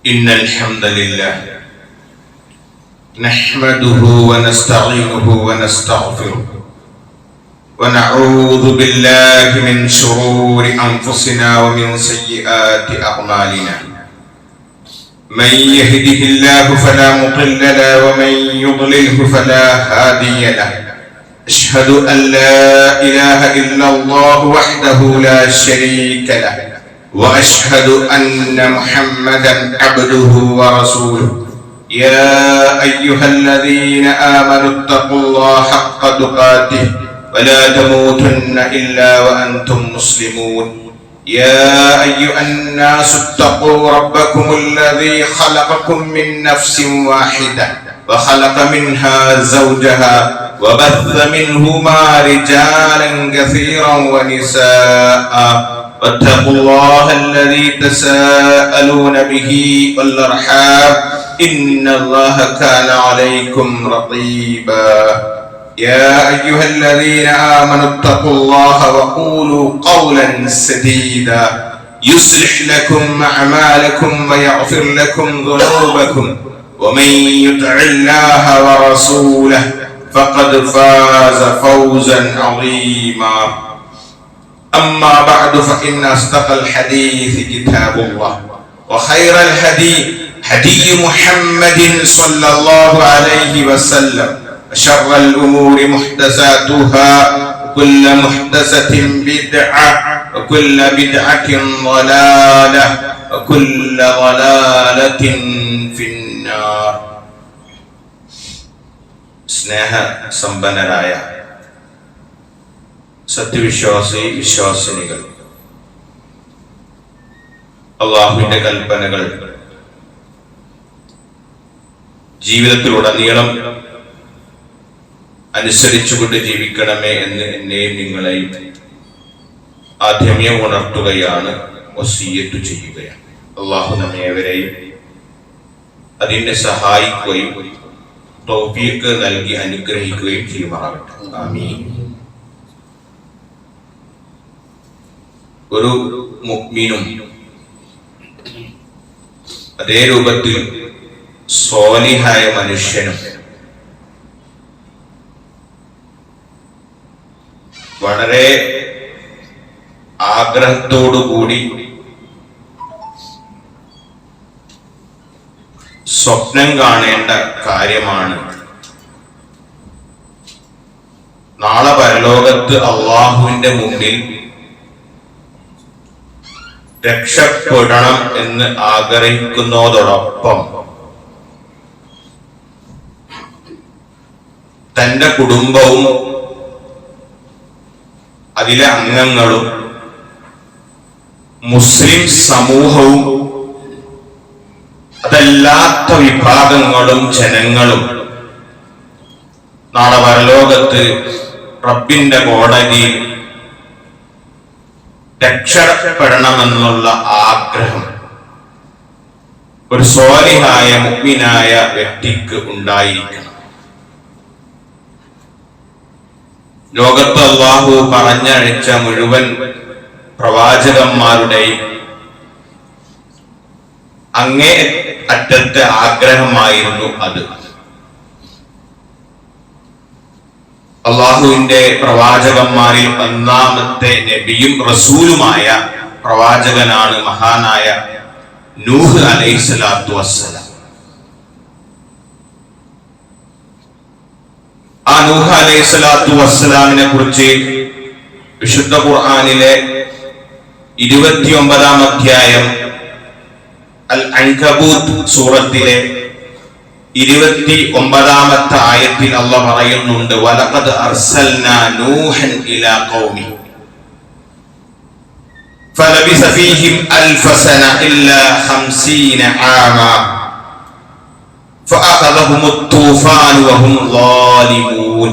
إن الحمد لله نحمده ونستعينه ونستغفره ونعوذ بالله من شرور أنفسنا ومن سيئات أعمالنا من يهده الله فلا مضل له ومن يضلله فلا هادي له أشهد أن لا إله إلا الله وحده لا شريك له وأشهد أن محمدا عبده ورسوله يا أيها الذين آمنوا اتقوا الله حق تقاته ولا تموتن إلا وأنتم مسلمون يا أيها الناس اتقوا ربكم الذي خلقكم من نفس واحدة وخلق منها زوجها وبث منهما رجالا كثيرا ونساء واتقوا الله الذي تساءلون به والأرحام إن الله كان عليكم رقيبا يا أيها الذين آمنوا اتقوا الله وقولوا قولا سديدا يصلح لكم أعمالكم ويغفر لكم ذنوبكم ومن يطع الله ورسوله فقد فاز فوزا عظيما أما بعد فإن أصدق الحديث كتاب الله وخير الهدي هدي محمد صلى الله عليه وسلم وشر الأمور محدثاتها وكل محدثة بدعة وكل بدعة ضلالة وكل ضلالة في النار. സ്നേഹ സമ്പന്നരായ സത്യവിശ്വാസി വിശ്വാസിനികൾ, അല്ലാഹുവിന്റെ കൽപ്പനകൾ ജീവിതത്തിലുടനീളം അനുസരിച്ചുകൊണ്ട് ജീവിക്കണമേ എന്ന് എന്നെയും നിങ്ങളെയും ആദ്യമേ ഉണർത്തുകയാണ്, വസിയ്യത്ത് ചെയ്യുകയാണ്. അല്ലാഹു നമ്മേവരെയും അതിനെ സഹായിക്കുകയും തൗഫീഖ് നൽകി അനുഗ്രഹിക്കുകയും ചെയ്യുമാറാകട്ടെ. ആമീൻ. ഒരു മുഅ്മിനും അതേ രൂപത്തിൽ സ്വാലിഹായ മനുഷ്യനും വളരെ ആഗ്രഹത്തോടുകൂടി സ്വപ്നം കാണേണ്ട കാര്യമാണ് നാളെ പരലോകത്ത് അല്ലാഹുവിന്റെ മുന്നിൽ രക്ഷപ്പെടണം എന്ന് ആഗ്രഹിക്കുന്നതോടൊപ്പം തന്റെ കുടുംബവും അതിലെ അംഗങ്ങളും മുസ്ലിം സമൂഹവും അതല്ലാത്ത വിഭാഗങ്ങളും ജനങ്ങളും നാളെ പരലോകത്ത് റബ്ബിന്റെ കോടതിയിൽ രക്ഷപ്പെടണമെന്നുള്ള ആഗ്രഹം ഒരു സ്വാലിഹായ മുഅ്മിനായ വ്യക്തിക്ക് ഉണ്ടായിരിക്കണം. ലോകത്ത് അല്ലാഹു പറഞ്ഞയച്ച മുഴുവൻ പ്രവാചകന്മാരുടെയും അങ്ങേ അറ്റത്തെ ആഗ്രഹമായിരുന്നു അത്. അള്ളാഹുവിന്റെ പ്രവാചകന്മാരിൽ ഒന്നാമത്തെ നബിയും റസൂലുമായ പ്രവാചകനാണ് മഹാനായ നൂഹ് അലൈഹിസ്സലാത്തു വസ്സലാം. ആ നൂഹ് അലൈഹിസ്സലാത്തു വസ്സലാമിനെ കുറിച്ച് വിശുദ്ധ ഖുർആനിലെ 29-ാം അധ്യായം അൽ അൻകബൂത്ത് സൂറത്തിലെ 29-ാമത്തെ ആയത്തിൽ അല്ലാഹു പറയുന്നുണ്ട്, വലഖദ് അർസൽനാ നൂഹൻ ഇലാ ഖൗമി ഫലബിസ ഫീഹിം അൽഫ സന ഇല്ലാ 50 ആമാ ഫഅഖദഹും الطൂഫാൻ വഹും ളാലിമൂൻ.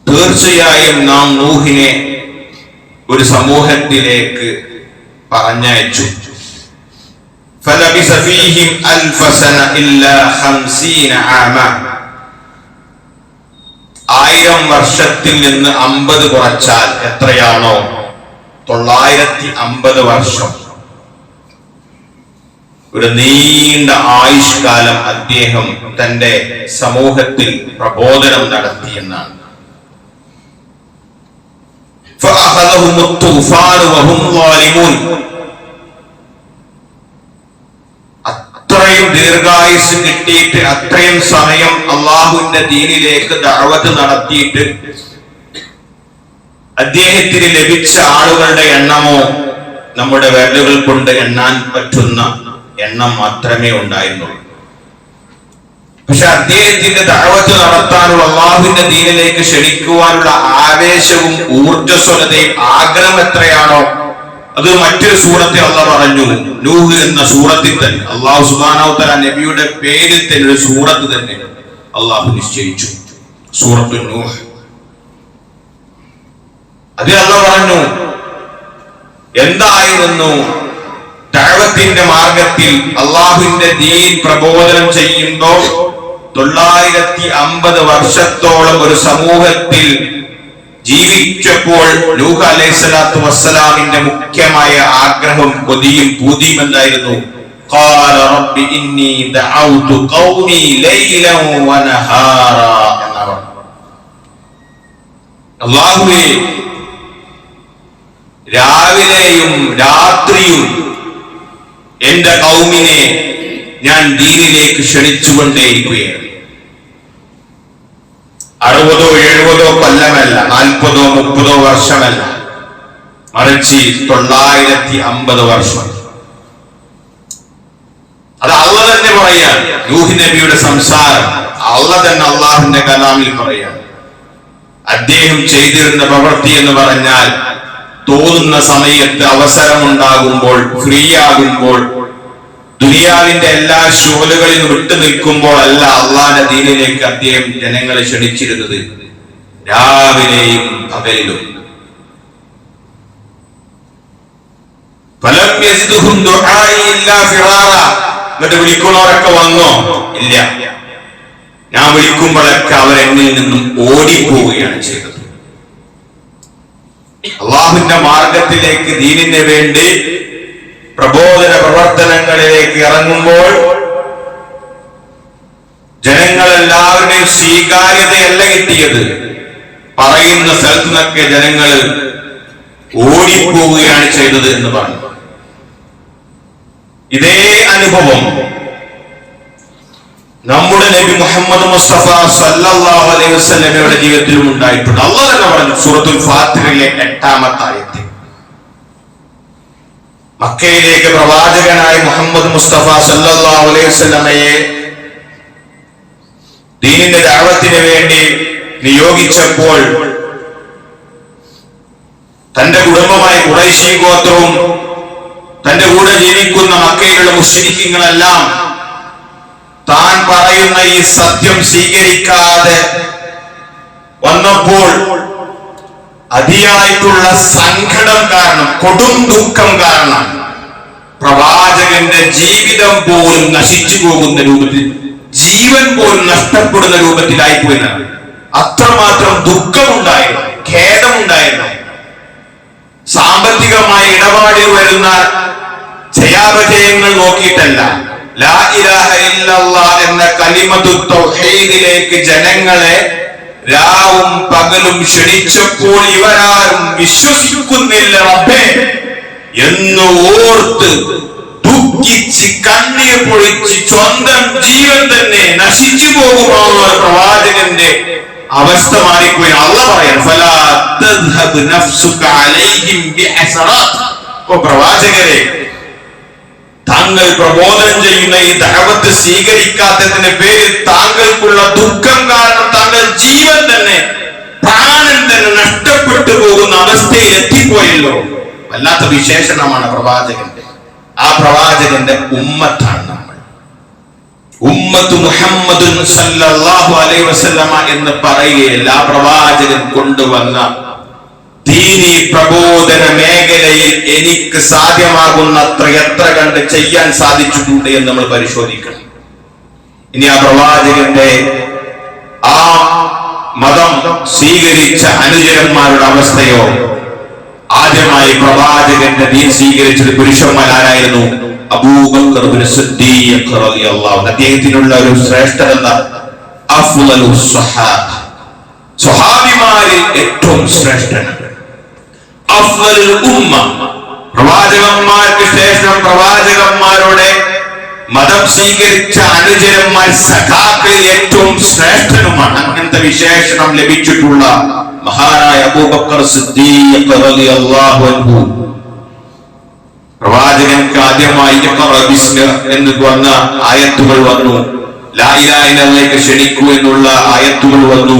തീർച്ചയായും നാം നൂഹിനെ ഒരു സമൂഹത്തിലേക്ക് പറഞ്ഞയച്ചു. فلبث فيهم ألف سنة إلا 50 عاما. 1000 വർഷത്തിൽ നിന്ന് 50 കുറച്ചാൽ എത്രയാണോ 950 വർഷം ഒരു നീണ്ട ആയുഷ്കാലം അദ്ദേഹം തന്റെ സമൂഹത്തിൽ പ്രബോധനം നടത്തിയെന്നാണ്. അത്രയും ദീർഘായുസ് കിട്ടിയിട്ട്, അത്രയും സമയം അള്ളാഹുവിന്റെ ദീനിലേക്ക് ദഅവത്ത് നടത്തിയിട്ട് അദ്ദേഹത്തിന് ലഭിച്ച ആളുകളുടെ എണ്ണമോ നമ്മുടെ വിരലുകൾ കൊണ്ട് എണ്ണാൻ പറ്റുന്ന എണ്ണം മാത്രമേ ഉണ്ടായിരുന്നുള്ളൂ. പക്ഷെ അദ്ദേഹത്തിന്റെ ദഅവത്ത് നടത്താനുള്ള, അള്ളാഹുവിന്റെ ദീനിലേക്ക് ക്ഷണിക്കുവാനുള്ള ആവേശവും ഊർജ്ജസ്വലതയും ആഗ്രഹം എത്രയാണോ അത് മറ്റൊരു സൂറത്തിൽ അള്ളാഹ് പറഞ്ഞു. നൂഹ് എന്ന സൂറത്തിൽ തന്നെ അള്ളാഹു സുബ്ഹാനഹു വ തആല നബിയുടെ പേരിൽ തന്നെ ഒരു സൂറത്ത് തന്നെ അള്ളാഹു നിശ്ചയിച്ചു, സൂറത്തുൻ നൂഹ്. അതിൽ അള്ളാഹ് പറഞ്ഞു എന്തായിരുന്നു ദഅവത്തിന്റെ മാർഗത്തിൽ അള്ളാഹുവിന്റെ ദീൻ പ്രബോധനം ചെയ്യുമ്പോൾ 950 വർഷത്തോളം ഒരു സമൂഹത്തിൽ ജീവിച്ചപ്പോൾ നൂഹ് അലൈഹിസ്സലാത്തു വസ്സലാമിന്റെ മുഖ്യമായ ആഗ്രഹം, കൊതിയും പൂതിയും എന്തായിരുന്നു? ഖാല റബ്ബി ഇന്നി ദഅൗതു ഖൗമി ലൈലൻ വനഹാറ എന്നാണ്. അല്ലാഹുവേ, രാവിലെയും രാത്രിയും എന്റെ ഖൗമിനെ ഞാൻ ദീനിലേക്ക് ക്ഷണിച്ചുകൊണ്ടേയിരിക്കുകയാണ്. 60 70 കൊല്ലമല്ല, 40 30 വർഷമല്ല, മറിച്ച് 950 വർഷം. അത് അള്ളാഹ് തന്നെ പറയാണ്. നൂഹ് നബിയുടെ സംസാരം അള്ളാഹ് തന്നെ അള്ളാഹുവിന്റെ കലാമിൽ പറയാണ്. അദ്ദേഹം ചെയ്തിരുന്ന പ്രവൃത്തി എന്ന് പറഞ്ഞാൽ തോന്നുന്ന സമയത്ത്, അവസരമുണ്ടാകുമ്പോൾ, ഫ്രീ ആകുമ്പോൾ, ദുനിയാവിന്റെ എല്ലാ ശോലുകളിൽ വിട്ടു നിൽക്കുമ്പോൾ അല്ല അള്ളാന്റെ ദീനിലേക്ക് അദ്ദേഹം ജനങ്ങളെ ക്ഷണിച്ചിരുന്നത്, രാവിലെയും പകലിലും. ഫലം യസിദുഹും ദുആഇ ഇല്ലാ ഫിറാറ. എന്നിട്ട് വിളിക്കുന്നവരൊക്കെ വന്നോ? ഇല്ല. ഞാൻ വിളിക്കുമ്പോഴൊക്കെ അവരെന്നിൽ നിന്നും ഓടിപ്പോവുകയാണ് ചെയ്തത്. അള്ളാഹുവിന്റെ മാർഗത്തിലേക്ക്, ദീനിന് വേണ്ടി പ്രബോധന പ്രവർത്തനങ്ങളിലേക്ക് ഇറങ്ങുമ്പോൾ ജനങ്ങളെല്ലാവരുടെയും സ്വീകാര്യതയല്ല കിട്ടിയത്. പറയുന്ന സ്ഥലത്തു നിന്നൊക്കെ ജനങ്ങൾ ഓടിപ്പോവുകയാണ് ചെയ്തത് എന്ന് പറഞ്ഞു. ഇതേ അനുഭവം നമ്മുടെ നബി മുഹമ്മദ് മുസ്തഫ സല്ലല്ലാഹു അലൈഹി വസല്ലമയുടെ ജീവിതത്തിലും ഉണ്ടായിട്ടുണ്ട്. അല്ലാഹു തന്നെ പറഞ്ഞു സൂറത്തുൽ ഫാത്തിഹയിലെ 8-ാമത്തെ ആയത്തിൽ, മക്കയിലേക്ക് പ്രവാചകനായി മുഹമ്മദ് മുസ്തഫ സല്ലല്ലാഹു അലൈഹി വസല്ലമയെ ദീനിന്റെ ദഅവത്തിന് വേണ്ടി നിയോഗിച്ചപ്പോൾ തന്റെ കുടുംബമായ ഖുറൈശി ഗോത്രവും തന്റെ കൂടെ ജീവിക്കുന്ന മക്കയിലുള്ള മുശ്രിക്കുകളെല്ലാം താൻ പറയുന്ന ഈ സത്യം സ്വീകരിക്കാതെ വന്നപ്പോൾ അതിയായിട്ടുള്ള സങ്കടം കാരണം, കൊടും ദുഃഖം കാരണം പ്രവാചകന്റെ ജീവിതം പോലും നശിച്ചു പോകുന്ന രൂപത്തിൽ, ജീവൻ പോലും നഷ്ടപ്പെടുന്ന രൂപത്തിലായിപ്പോയെന്നാണ്. അത്രമാത്രം ദുഃഖമുണ്ടായിരുന്നു, ഖേദമുണ്ടായിരുന്നു. സാമ്പത്തികമായ ഇടപാടിൽ വരുന്ന ജയാപജയങ്ങൾ നോക്കിയിട്ടല്ല, ലാ ഇലാഹ ഇല്ലല്ലാഹ് എന്ന കലിമത്തു തൗഹീദിലേക്ക് ജനങ്ങളെ രാവും പകലും ക്ഷണിച്ചപ്പോൾ ഇവരാരും വിശ്വസിക്കുന്നില്ല റബ്ബേ എന്ന് ഓർത്ത് ദുഃഖിച്ച് കണ്ണീർ പൊഴിച്ച് സ്വന്തം ജീവൻ തന്നെ നശിച്ചു പോകുമോ പ്രവാചകന്റെ അവസ്ഥ മാറിപ്പോയി. അല്ലാഹ് പറയാൻ ഫലാ തദ്ഹബ് നഫ്സുക അലൈഹിം ബിഹസറാത്ത്. ഓ പ്രവാചകരെ, താങ്കൾ പ്രബോധനം ചെയ്യുന്ന ഈ ദഅവത്ത് സ്വീകരിക്കാത്തതിന്റെ പേരിൽ താങ്കൾക്കുള്ള ദുഃഖം കാരണം താങ്കൾ ജീവൻ തന്നെ, പ്രാണൻ തന്നെ നഷ്ടപ്പെട്ടു പോകുന്ന അവസ്ഥയിൽ എത്തിപ്പോയല്ലോ. വല്ലാത്ത വിശേഷണമാണ് പ്രവാചകന്റെ. ആ പ്രവാചകന്റെ ഉമ്മത്താണ് നമ്മൾ. ഉമ്മത്ത് മുഹമ്മദുൻ സല്ലല്ലാഹു അലൈഹി വസല്ലമ എന്ന് പറയുകയല്ല, ആ പ്രവാചകൻ കൊണ്ടുവന്ന ദീനി പ്രബോധന മേഖലയിൽ എനിക്ക് സാധ്യമാകുന്നത്ര എത്ര കണ്ട് ചെയ്യാൻ സാധിച്ചിട്ടുണ്ട് എന്ന് നമ്മൾ പരിശോധിക്കണം. ഇനി ആ പ്രവാചകന്റെ ആ മതം സ്വീകരിച്ച അനുചരന്മാരുടെ അവസ്ഥയോ, ആദ്യമായി പ്രവാചകന്റെ ദീൻ സ്വീകരിച്ചത് പുരുഷന്മാരായിരുന്നു. അബൂബക്കർ സിദ്ദീഖ് റളിയല്ലാഹു അൻഹു. അദ്ദേഹത്തിനുള്ള ഒരു ശ്രേഷ്ഠത എന്താ? അഫ്ളലു സ്വഹാബ, സ്വഹാബിമാരിൽ ഏറ്റവും ശ്രേഷ്ഠനാണ്. അഫ്ളലുൽ ഉമ്മ, പ്രവാചകന്മാർക്ക് ശേഷം പ്രവാചകന്മാരുടെ മതം സ്വീകരിച്ച അനുചരന്മാർ സഖാക്കളിൽ ഏറ്റവും ശ്രേഷ്ഠനുമാണ്. അങ്ങനത്തെ വിശേഷണം ലഭിച്ചിട്ടുള്ള മഹാനായ അബൂബക്കർ സിദ്ദീഖ് റളിയല്ലാഹു അൻഹു. പ്രവാചകൻക്ക് ആദ്യമായി എന്ന് വന്ന ആയത്തുകൾ വന്നു. ലാ ഇലാഹ ഇല്ലല്ലാഹ് ക്ഷണിക്കൂ എന്നുള്ള ആയത്തുകൾ വന്നു.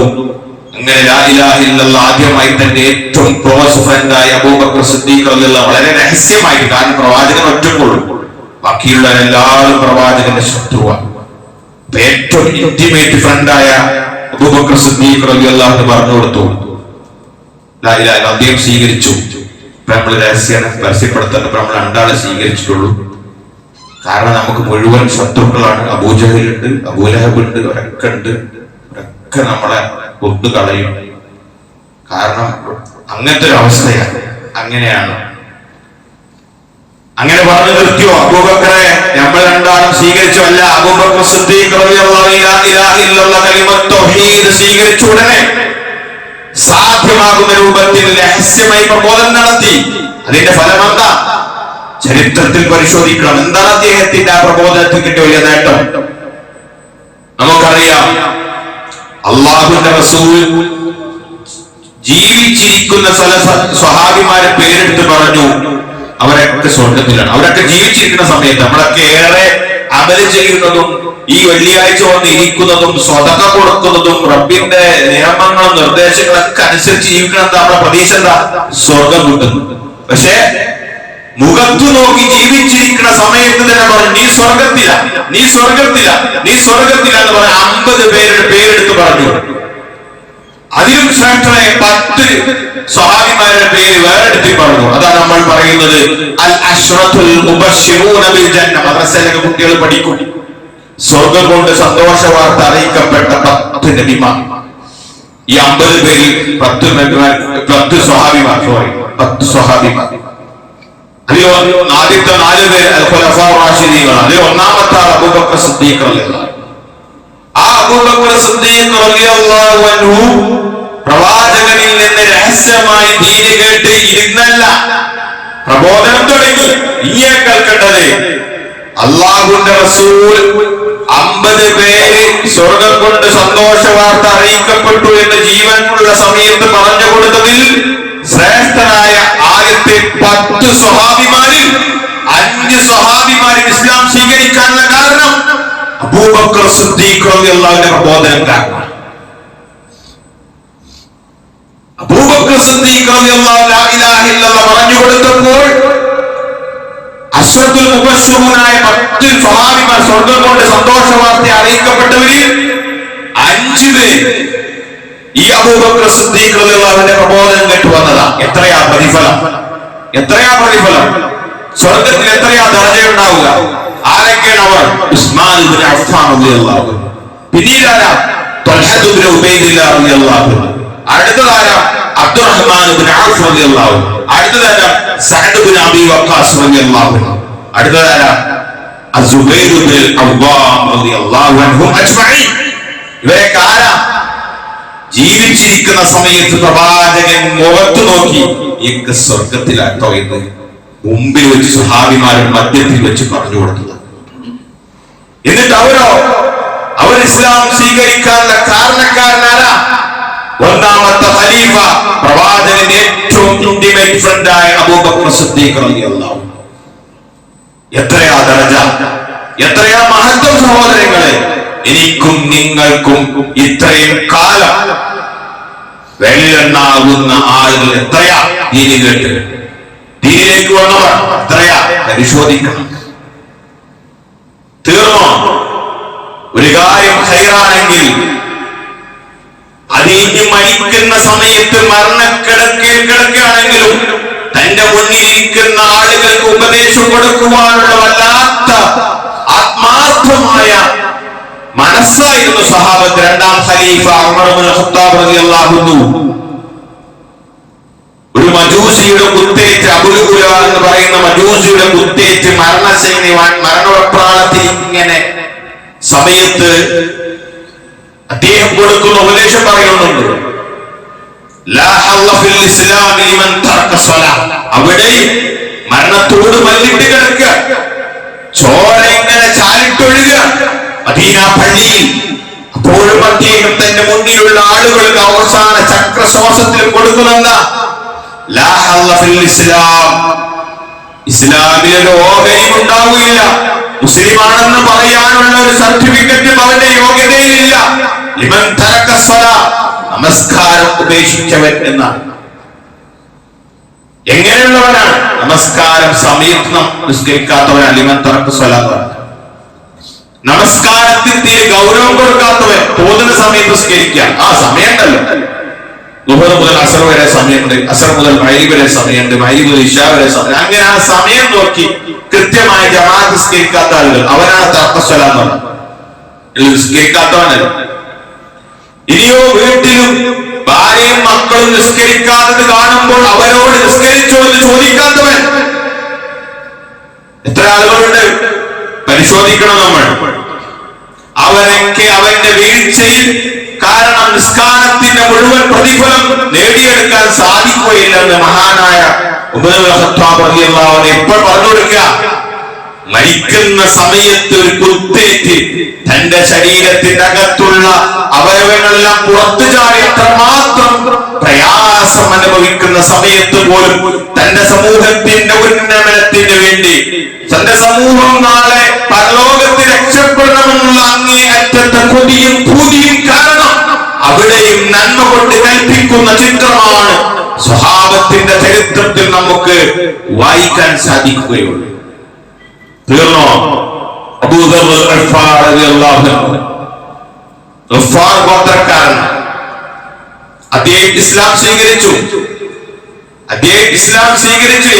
അങ്ങനെ ലാ ഇലാഹ ഇല്ലല്ലാഹ് ആദ്യമായി തന്നെ ഏറ്റവും ക്ലോസ് ഫ്രണ്ടായ അബൂബക്കർ സിദ്ദീഖ് റളിയല്ലാഹു വളരെ രഹസ്യമായിട്ട്, കാരണം പ്രവാചകൻ ഒറ്റക്കുള്ളൂ, ബാക്കിയുള്ള എല്ലാവരും പ്രവാചകന്റെ ശത്രുവാണ്. ഏറ്റവും ഇന്റിമേറ്റ് ഫ്രണ്ടായ അബൂബക്കർ സിദ്ദീഖ് റളിയല്ലാഹു അൻഹു പറഞ്ഞു കൊടുത്തു ലാ ഇലാഹ ഇല്ലല്ലാഹ്. അദ്ദേഹം സ്വീകരിച്ചു. നമ്മൾ രഹസ്യം പരസ്യപ്പെടുത്താൻ നമ്മൾ രണ്ടാളെ സ്വീകരിച്ചിട്ടുള്ളൂ. കാരണം നമുക്ക് മുഴുവൻ ശത്രുക്കളാണ്. അബൂജഹലുണ്ട്, അബൂലഹബുണ്ട്, അവരൊക്കെ ഉണ്ട്. അവരൊക്കെ നമ്മളെ കൊന്നു കളയും. കാരണം അങ്ങനത്തെ ഒരു അവസ്ഥയാണ്. അങ്ങനെയാണ്. അങ്ങനെ പറഞ്ഞു നിർത്തിയോ? അബൂബക്കറെ നമ്മൾ രണ്ടാളും സ്വീകരിച്ചു അല്ല. അബൂബക്കർ സിദ്ദീഖ് റളിയല്ലാഹു ലാ ഇലാഹ ഇല്ലല്ലാഹ് കലിമത്ത് തൗഹീദ് സ്വീകരിച്ച ഉടനെ സാധ്യമാകുന്ന രൂപത്തിൽ രഹസ്യമായി പ്രബോധനം നടത്തി. അതിന്റെ ഫലം എന്താ? ചരിത്രത്തിൽ പരിശോധിക്കണം. എന്താണ് അദ്ദേഹത്തിന്റെ ആ പ്രബോധനത്തിൽ കിട്ടിയ വലിയ നേട്ടം? നമുക്കറിയാം, അല്ലാഹുവിന്റെ റസൂൽ ജീവിച്ചിരിക്കുന്ന സ്വഹാബിമാരെ പേരെടുത്ത് പറഞ്ഞു അവരൊക്കെ സ്വർഗത്തിലാണ്. അവരൊക്കെ ജീവിച്ചിരിക്കുന്ന സമയത്ത് നമ്മളൊക്കെ ഏറെ അമല് ചെയ്യുന്നതും ഈ വെള്ളിയാഴ്ച വന്ന് ഇരിക്കുന്നതും സ്വതക്ക കൊടുക്കുന്നതും റബ്ബിന്റെ നിയമങ്ങളും നിർദ്ദേശങ്ങളൊക്കെ അനുസരിച്ച് ജീവിക്കണം. എന്താ നമ്മുടെ പ്രതീക്ഷ? എന്താ? സ്വർഗം കിട്ടുന്നു. പക്ഷെ മുഖത്തു നോക്കി ജീവിച്ചിരിക്കുന്ന സമയത്ത് തന്നെ പറഞ്ഞു നീ സ്വർഗത്തില, നീ സ്വർഗത്തില, നീ സ്വർഗത്തില എന്ന് പറഞ്ഞ 50 പേരുടെ പേരെടുത്ത് പറഞ്ഞു. അതിലും ശ്രേഷ്ഠമായ 10 സ്വഹാബിമാരുടെ പേര് വേറെ എടുത്തി പറഞ്ഞു. അതാണ് നമ്മൾ പറയുന്നത് അൽ അശ്റത്തുൽ മുബശ്ശിറൂന ബിൽ ജന്ന. മദ്രസയിലൊക്കെ കുട്ടികൾ പഠിക്കും. സ്വർഗം കൊണ്ട് സന്തോഷ വാർത്ത അറിയിക്കപ്പെട്ട 10 നബിമാർ. ഈ 50 പേരിൽ 10 സ്വഹാബിമാർ, 10 സ്വഹാബിമാർ. അതിൽ ആദ്യത്തെ 4 പേര് ഖുലഫാ റാഷിദീങ്ങളാണ്. അതിൽ ഒന്നാമത്തെ ആൾ അബൂബക്കർ സിദ്ദീഖ് റളിയല്ലാഹു അൻഹു. ആ അബൂബക്കർ സിദ്ദീഖ് റളിയല്ലാഹു അൻഹു പ്രവാചകനിൽ നിന്ന് രഹസ്യമായി ദീന് കേട്ട് ഇരുന്നല്ല, പ്രബോധനം തുടങ്ങി. ഇനിയെ കേൾക്കേണ്ടത് അല്ലാഹുവിന്റെ റസൂൽ 50 പേര് സ്വർഗം കൊണ്ട് സന്തോഷ വാർത്ത അറിയിക്കപ്പെട്ടു എന്ന് ജീവനുള്ള സമയത്ത് പറഞ്ഞു കൊടുത്തതിൽ ശ്രേഷ്ഠനായ ആദ്യത്തെ 10 സ്വഹാബിമാരിൽ 5 സ്വഹാബിമാരിൽ ഇസ്ലാം സ്വീകരിക്കാനുള്ള കാരണം അബൂബക്കർ സിദ്ദീഖ് റളിയല്ലാഹു അൻഹുവിന്റെ പ്രബോധനം കാരണം. അബൂബക്കർ സിദ്ദീഖ് റളിയല്ലാഹു ലാ ഇലാഹ ഇല്ലല്ലാഹ് പറഞ്ഞു കൊടുത്തപ്പോൾ അശ്റത്തുൽ മുബശ്ശിറൂനായ 10 സ്വഹാബിമാർ സ്വർഗ്ഗം കൊണ്ട് സന്തോഷ വാർത്ത അറിയിക്കപ്പെട്ടവരിൽ 5 പേര് ഈ അബൂബക്കർ സിദ്ദീഖ് റളിയല്ലാഹു അൻഹുവിന്റെ പ്രബോധനം കേട്ടു വന്നതാ. എത്രയാ പ്രതിഫലം, എത്രയാ പ്രതിഫലം! സ്വർഗത്തിൽ എത്രയാ ദർജയുണ്ടാവുക! ആരൊക്കെയാണ് അവർ? ഉസ്മാൻ ഇബ്നു അഫ്ഫാൻ റളിയല്ലാഹു അൻഹു, പിന്നീടാരാ? ത്വൽഹ ഇബ്നു ഉബൈദില്ലാഹ് റളിയല്ലാഹു അൻഹു, അടുത്തതാരാ? അബ്ദുറഹ്മാൻ ഇബ്നു ഔഫ് റളിയല്ലാഹു അൻഹു, അടുത്തതാരാ? സഅദ് ഇബ്നു അബീ വഖാസ് റളിയല്ലാഹു അൻഹു, അടുത്തതാരാ? അസ്സുബൈർ ഇബ്നു അവ്വാം റളിയല്ലാഹു അൻഹും അജ്മഈൻ. ഇവരൊക്കെ ആരാ? ജീവിച്ചിരിക്കുന്ന സമയത്ത് പ്രവാചകൻ മുഖത്ത് നോക്കി എനിക്ക് സ്വർഗത്തിലാട്ടോ എന്ന് മുമ്പിൽ വെച്ച് സ്വഹാബിമാരുടെ മധ്യത്തിൽ വെച്ച് പറഞ്ഞു കൊടുത്തത്. എന്നിട്ട് അവർ ഇസ്ലാം സ്വീകരിക്കാനുള്ള കാരണക്കാരനാരാ? ഒന്നാമത്തെ ഖലീഫ, പ്രവാചകന്റെ ഏറ്റവും ഇന്റിമേറ്റ് ഫ്രണ്ടായ അബൂബക്കർ സിദ്ദീഖ് റളിയല്ലാഹു അൻഹു. എത്രയാ ദർജ, എത്രയാ മഹത്വം സഹോദരങ്ങളെ! എനിക്കും നിങ്ങൾക്കും ഇത്രയും കാലം വെല്ലെണ്ണാവുന്ന ആളുകൾ എത്രയാ ദീന് കേട്ട് ദീനിലേക്ക് വന്നവർ എത്രയാ? പരിശോധിക്കണം. തീർന്നോ? ഒരു കാര്യം ഖൈറാണെങ്കിൽ അതിന് മരിക്കുന്ന സമയത്ത് കിടക്കുകയാണെങ്കിലും തന്റെ മുന്നിലിരിക്കുന്ന ആളുകൾക്ക് ഉപദേശം കൊടുക്കുവാനുള്ള വല്ലാത്ത ആത്മാർത്ഥമായ മനസ്സായിരുന്നു സഹാബത്ത്. 2ാം ഖലീഫ ഉമർ ഇബ്നു ഖത്താബ് റളിയല്ലാഹു അൻഹു ഒരു മജൂസിയുടെ കുത്തേറ്റ്, അബുലുകുല എന്ന് പറയുന്ന മജൂസിയുടെ കുത്തേറ്റ് മരണവെപ്രാളത്തിൽ ഇങ്ങനെ സമയത്ത് അദ്ദേഹം കൊടുക്കുന്ന ഉപദേശം പറയുന്നുണ്ട്, അവിടെ മരണത്തോട് മല്ലിട്ട് കിടക്കുക, ചോര ഇങ്ങനെ ചാലിട്ടൊഴുക മദീന പള്ളിയിൽ. അപ്പോഴും അദ്ദേഹം തന്റെ മുന്നിലുള്ള ആളുകൾക്ക് അവസാന ചക്രശ്വാസത്തിൽ കൊടുക്കുന്നെന്താ, ഇസ്ലാമിലൊരു ഓഹരിയും ഉണ്ടാവുകയില്ല, മുസ്ലിമാണെന്ന് പറയാനുള്ള ഒരു സർട്ടിഫിക്കറ്റും അവന്റെ യോഗ്യതയിലില്ല. ലിമൻ തറക സ്വലാ, നമസ്കാരം ഉപേക്ഷിച്ചവൻ എന്നാണ്. എങ്ങനെയുള്ളവനാണ്? നമസ്കാരം സമയത്ത് നിസ്കരിക്കാത്തവനാണ് ലിമൻ തറക സ്വലാ. നമസ്കാരത്തിൽ തീരെ ഗൗരവം കൊടുക്കാത്തവൻ തോന്നുന്ന സമയത്ത് നിസ്കരിക്കാം. ആ സമയമുണ്ടല്ലോ, ദുഹർ മുതൽ അസർ വരെ സമയമുണ്ട്, അസർ മുതൽ മഗ്രിബ് വരെ സമയമുണ്ട്, മഗ്രിബ് മുതൽ ഇശാ വരെ സമയം. അങ്ങനെ ആ സമയം നോക്കി കൃത്യമായ ജമാഅത്ത് നിസ്കരിക്കാത്ത ആളുകൾ, അവരാണ് തറക സ്വലാ എന്ന് പറയുന്നത്. നിസ്കരിക്കാത്തവനല്ല. ഇനിയോ വീട്ടിലും ഭാര്യയും മക്കളും നിസ്കരിക്കാത്തത് കാണുമ്പോൾ അവരോട് നിസ്കരിച്ചോ എന്ന് ചോദിക്കാത്തവൻ എത്ര ആളുകളുണ്ട്? പരിശോധിക്കണം നമ്മൾ. അവരൊക്കെ അവന്റെ വീഴ്ചയിൽ കാരണം നിസ്കാരത്തിന്റെ മുഴുവൻ പ്രതിഫലം നേടിയെടുക്കാൻ സാധിക്കുകയില്ലെന്ന് മഹാനായ ഉമർ ഖത്താബ് റളിയല്ലാഹു അൻഹു ഇപ്പോൾ പറഞ്ഞു കൊടുക്കുക. മരിക്കുന്ന സമയത്ത് ഒരു കുത്തേറ്റ് തന്റെ ശരീരത്തിന്റെ അകത്തുള്ള അവയവങ്ങളെല്ലാം പുറത്തു ചാടി അത്രമാത്രം പ്രയാസം അനുഭവിക്കുന്ന സമയത്ത് പോലും തന്റെ സമൂഹത്തിന്റെ ഉന്നമനത്തിന് വേണ്ടി, തന്റെ സമൂഹം നാളെ പരലോകത്ത് രക്ഷപ്പെടണമെന്നുള്ള അങ്ങേയറ്റത്തെ കൊതിയും ഭൂതിയും കാരണം അവിടെയും നന്മ കൊണ്ട് കൽപ്പിക്കുന്ന ചിത്രമാണ് സ്വഹാബത്തിന്റെ ചരിത്രത്തിൽ നമുക്ക് വായിക്കാൻ സാധിക്കുകയുള്ളൂ. തീർന്നോ? അബൂദർ ഗഫാർ റളിയല്ലാഹു അൻഹു, ഗഫാർ ഗോത്രക്കാരൻ. അദ്ദേഹം ഇസ്ലാം സ്വീകരിച്ചു.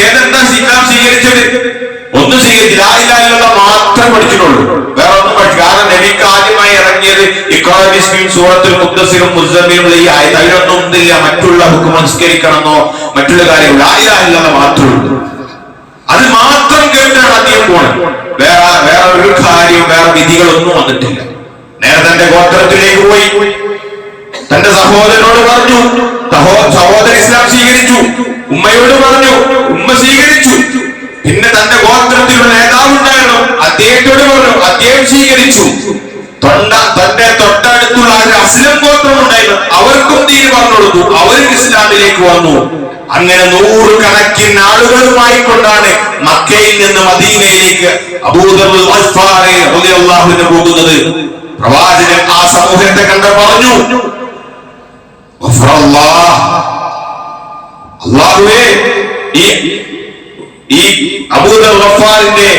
ഏതെന്താ ഇസ്ലാം സ്വീകരിച്ചത്? ഒന്ന് സ്വീകരിച്ചു, ലാ ഇലാഹ ഇല്ലല്ലാഹ് മാത്രം പഠിച്ചിട്ടുള്ളൂ, വേറെ ഒന്നും പഠിച്ചു. കാരണം നബിക്ക് ആദ്യമായി ഇറങ്ങിയത് ഇഖ്റാ ബിസ്മി സൂറത്തുൽ മുദ്ദസ്സിറും മുസ്സമ്മിലും ഈ ആയത്ത്. അതിലൊന്നും ഒന്നില്ല മറ്റുള്ള ഹുക്മ നിസ്കരിക്കണമെന്നോ മറ്റുള്ള കാര്യം. ലാ ഇലാഹ ഇല്ലല്ലാഹ് മാത്രമേ ഉള്ളൂ. അത് മാത്രം കേട്ടാണ് അദ്ദേഹം പോണത്. വേറെ ഒരു കാര്യവും വേറെ വിധികളൊന്നും വന്നിട്ടില്ല. നേരെ തന്റെ ഗോത്രത്തിലേക്ക് പോയി, തന്റെ സഹോദരനോട് പറഞ്ഞു, സഹോദരൻ ഇസ്ലാം സ്വീകരിച്ചു. ഉമ്മയോട് പറഞ്ഞു, ഉമ്മ സ്വീകരിച്ചു. പിന്നെ തന്റെ ഗോത്രത്തിലുള്ള നേതാവുണ്ടായിരുന്നു, അദ്ദേഹത്തോട് പറഞ്ഞു, അദ്ദേഹം സ്വീകരിച്ചു. തന്റെ തൊട്ടടുത്തുള്ള അസ്ലം ഗോത്രം ഉണ്ടായിരുന്നു, അവർക്കും ദീൻ പറഞ്ഞു കൊടുത്തു, അവരും ഇസ്ലാമിലേക്ക് വന്നു. അങ്ങനെ 100 കണക്കിന് ആളുകളുമായി കൊണ്ടാണ് മക്കയിൽ നിന്ന് മദീനയിലേക്ക് അബൂദർ ഗഫാരി റളിയല്ലാഹു അൻഹു പോകുന്നത്. പ്രവാചകൻ ആ സമൂഹത്തെ കണ്ട് പറഞ്ഞു, അല്ലാഹുവേ, ഈ അബൂദർ ഗഫാറിന്റെ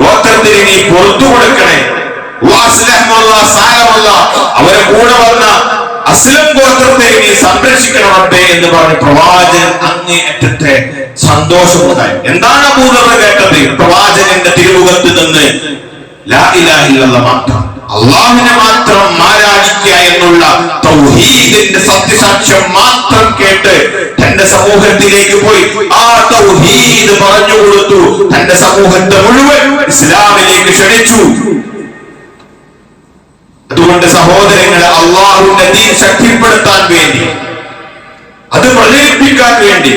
ഗോത്രത്തിന് നീ പുറത്തു കൊടുക്കണേ. അവരെ കൂടെ വന്ന അസ്ലം ഗോത്രത്തെ നീ സംരക്ഷിക്കണമേ എന്ന് പറഞ്ഞ് പ്രവാചകൻ അങ്ങേയറ്റത്തെ സന്തോഷമുണ്ടായി. എന്താണ് അബൂദർ കേട്ടത്? പ്രവാചകന്റെ തിരുമുഖത്ത് നിന്ന് ലാ ഇലാഹ ഇല്ലല്ലാഹ് മാത്രം, അള്ളാഹുവിനെ മാത്രം ആരാധിക്കുക എന്നുള്ള തൗഹീദിന്റെ സത്യസാക്ഷ്യം മാത്രം കേട്ട് തന്റെ സമൂഹത്തിലേക്ക് പോയി ആ തൗഹീദ് പറഞ്ഞു കൊടുത്തു. തന്റെ സമൂഹത്തെ മുഴുവൻ ഇസ്ലാമിലേക്ക് ക്ഷണിച്ചു. അതുകൊണ്ട് സഹോദരങ്ങളെ, അള്ളാഹുവിന്റെ ദീൻ ശക്തിപ്പെടുത്താൻ വേണ്ടി, അത് പ്രചരിപ്പിക്കാൻ വേണ്ടി,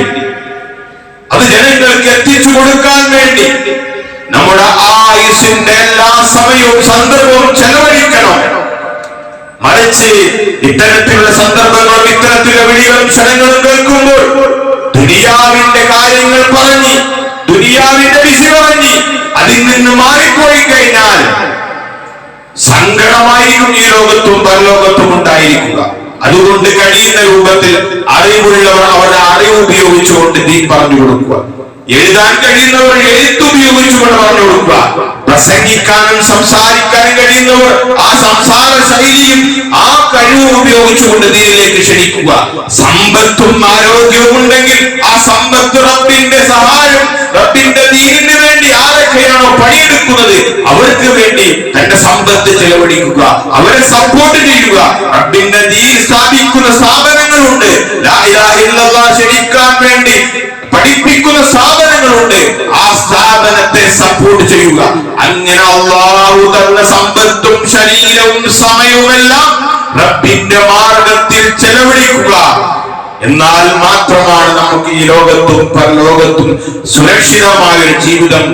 അത് ജനങ്ങൾക്ക് എത്തിച്ചു കൊടുക്കാൻ വേണ്ടി നമ്മുടെ ആയുസ്സിന്റെ എല്ലാ സമയവും സന്ദർഭവും ചെലവഴിക്കണം. മറിച്ച് ഇത്തരത്തിലുള്ള സന്ദർഭങ്ങളും ഇത്തരത്തിലുള്ള വിളികളും ക്ഷണങ്ങളും കേൾക്കുമ്പോൾ ദുനിയാവിന്റെ കാര്യങ്ങൾ പറഞ്ഞ്, ദുനിയാവിന്റെ വിധി പറഞ്ഞ് അതിൽ നിന്ന് മാറിപ്പോയി കഴിഞ്ഞാൽ സങ്കടമായിരിക്കും ഈ ലോകത്തും പരലോകത്തും ഉണ്ടായിരിക്കുക. അതുകൊണ്ട് കഴിയുന്ന രൂപത്തിൽ അറിവുള്ളവർ അവരുടെ അറിവ് ഉപയോഗിച്ചുകൊണ്ട് ദീൻ പറഞ്ഞു കൊടുക്കുക. എഴുതാൻ കഴിയുന്നവർ എഴുത്തുപയോഗിച്ചുകൊണ്ട് പറഞ്ഞു കൊടുക്കുക. പ്രസംഗിക്കാനും സംസാരിക്കാനും കഴിയുന്നവർ ആ സംസാര ശൈലിയും ആ കഴിവും ഉപയോഗിച്ചുകൊണ്ട് ദീനിലേക്ക് ക്ഷണിക്കുക. സമ്പത്തും ആരോഗ്യവും ഉണ്ടെങ്കിൽ ആ സമ്പത്ത് റബ്ബിന്റെ സഹായം, റബ്ബിന്റെ ദീനിന് വേണ്ടി ആരൊക്കെയാണോ പണിയെടുക്കുന്നത്, അവർക്ക് വേണ്ടി തന്റെ സമ്പത്ത് ചെലവഴിക്കുക, അവരെ സപ്പോർട്ട് ചെയ്യുക. റബ്ബിന്റെ ദീൻ സ്ഥാപിക്കുന്ന സ്ഥാപനങ്ങളുണ്ട്, ലാ ഇലാഹ ഇല്ലല്ലാഹ് ശരിക്കാൻ വേണ്ടി പഠിപ്പിക്കുന്ന സ്ഥാപനങ്ങളുണ്ട്. ആ സ്ഥാപനത്തെ സപ്പോർട്ട് ചെയ്യുക. അങ്ങനെ അല്ലാഹു തന്ന സമ്പത്തും ശരീരവും സമയവുമെല്ലാം റബ്ബിന്റെ മാർഗത്തിൽ ചെലവഴിക്കുക. എന്നാൽ മാത്രമാണ് നമുക്ക് ഈ ലോകത്തും പരലോകത്തും സുരക്ഷിതമായ ഒരു ജീവിതം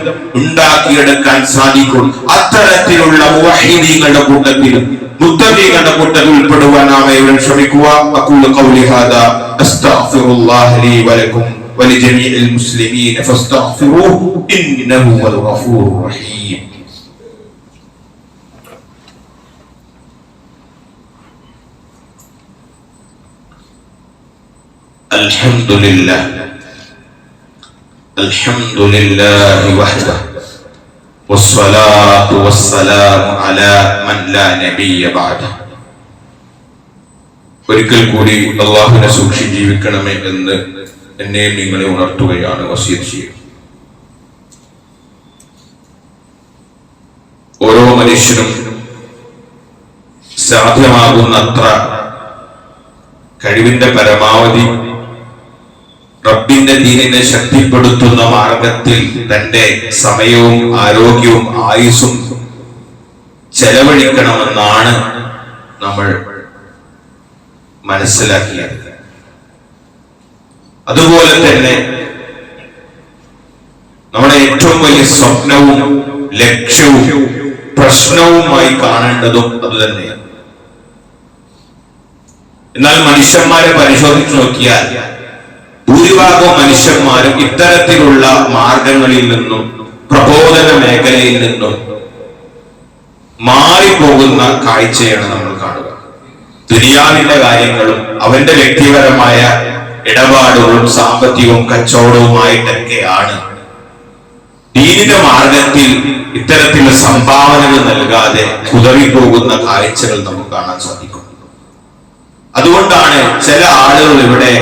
ഉണ്ടാക്കിയെടുക്കാൻ സാധിക്കും. അത്തരത്തിലുള്ള മുവഹ്ഹിദീങ്ങളുടെ കൂട്ടത്തിൽ, മുത്തഖീങ്ങളുടെ കൂട്ടത്തിൽ ഉൾപ്പെടുവാൻ നാം ഏവരും ശ്രമിക്കുക. അഖൂലു ഖൗലി ഹാദാ അസ്തഗ്ഫിറുല്ലാഹ ലീ വലക്കും വലിജമീഇൽ മുസ്ലിമീന ഫസ്തഗ്ഫിറൂഹു ഇന്നഹു ഹുവൽ ഗഫൂറുർ റഹീം. അൽഹംദുലില്ലാഹി വഹ്ദഹു വസ്സലാത്തു വസ്സലാമു അലാ മൻ ലാ നബിയ്യ ബഅദഹു. ഒരിക്കൽ കൂടി അല്ലാഹുവിനെ സൂക്ഷിച്ച് ജീവിക്കണമേ എന്ന് എന്നെയും നിങ്ങളെ ഉണർത്തുകയാണ്, വസിയത്ത് ചെയ്യുക. ഓരോ മനുഷ്യനും സാധ്യമാകുന്നത്ര കഴിവിന്റെ പരമാവധി റബ്ബിന്റെ ദീനിനെ ശക്തിപ്പെടുത്തുന്ന മാർഗത്തിൽ തന്റെ സമയവും ആരോഗ്യവും ആയുസ്സും ചെലവഴിക്കണമെന്നാണ് നമ്മൾ മനസ്സിലാക്കിയത്. അതുപോലെ തന്നെ നമ്മുടെ ഏറ്റവും വലിയ സ്വപ്നവും ലക്ഷ്യവും പ്രശ്നവുമായി കാണേണ്ടതും അതുതന്നെയാണ്. എന്നാൽ മനുഷ്യന്മാരെ പരിശോധിച്ചു നോക്കിയാൽ ഭൂരിഭാഗം മനുഷ്യന്മാരും ഇത്തരത്തിലുള്ള മാർഗങ്ങളിൽ നിന്നും പ്രബോധന മേഖലയിൽ നിന്നും മാറിപ്പോകുന്ന കാഴ്ചയാണ് നമ്മൾ കാണുക. ദുനിയാവിന്റെ കാര്യങ്ങളും അവന്റെ വ്യക്തിപരമായ ഇടപാടുകളും സാമ്പത്തികവും കച്ചവടവുമായിട്ടൊക്കെയാണ് ദീനിന്റെ മാർഗത്തിൽ ഇത്തരത്തിലുള്ള സംഭാവനകൾ നൽകാതെ കുതറിപ്പോകുന്ന കാഴ്ചകൾ നമുക്ക് കാണാൻ സാധിക്കും. അതുകൊണ്ടാണ് ചില ആളുകൾ ഇവിടെ